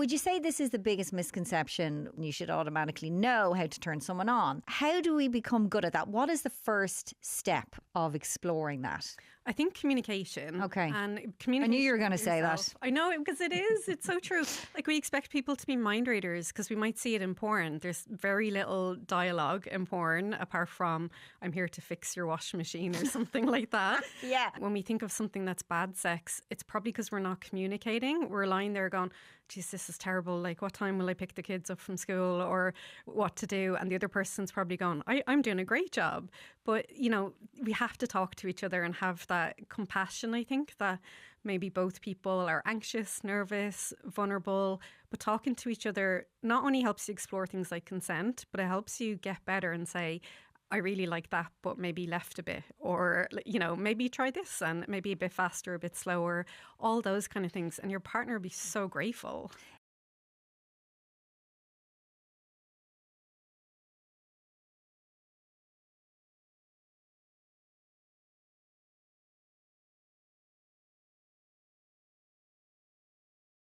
Would you say this is the biggest misconception? You should automatically know how to turn someone on. How do we become good at that? What is the first step of exploring that? I think communication. Okay. And communication. I knew you were going to say that. I know, because it is. It's so true. Like, we expect people to be mind readers because we might see it in porn. There's very little dialogue in porn apart from, I'm here to fix your washing machine or something like that. Yeah. When we think of something that's bad sex, it's probably because we're not communicating. We're lying there going, geez, this is terrible. Like, what time will I pick the kids up from school, or what to do? And the other person's probably going, I'm doing a great job. But, you know, we have to talk to each other and have that compassion, I think, that maybe both people are anxious, nervous, vulnerable, but talking to each other not only helps you explore things like consent, but it helps you get better and say, I really like that, but maybe left a bit, or, you know, maybe try this and maybe a bit faster, a bit slower, all those kind of things. And your partner will be so grateful.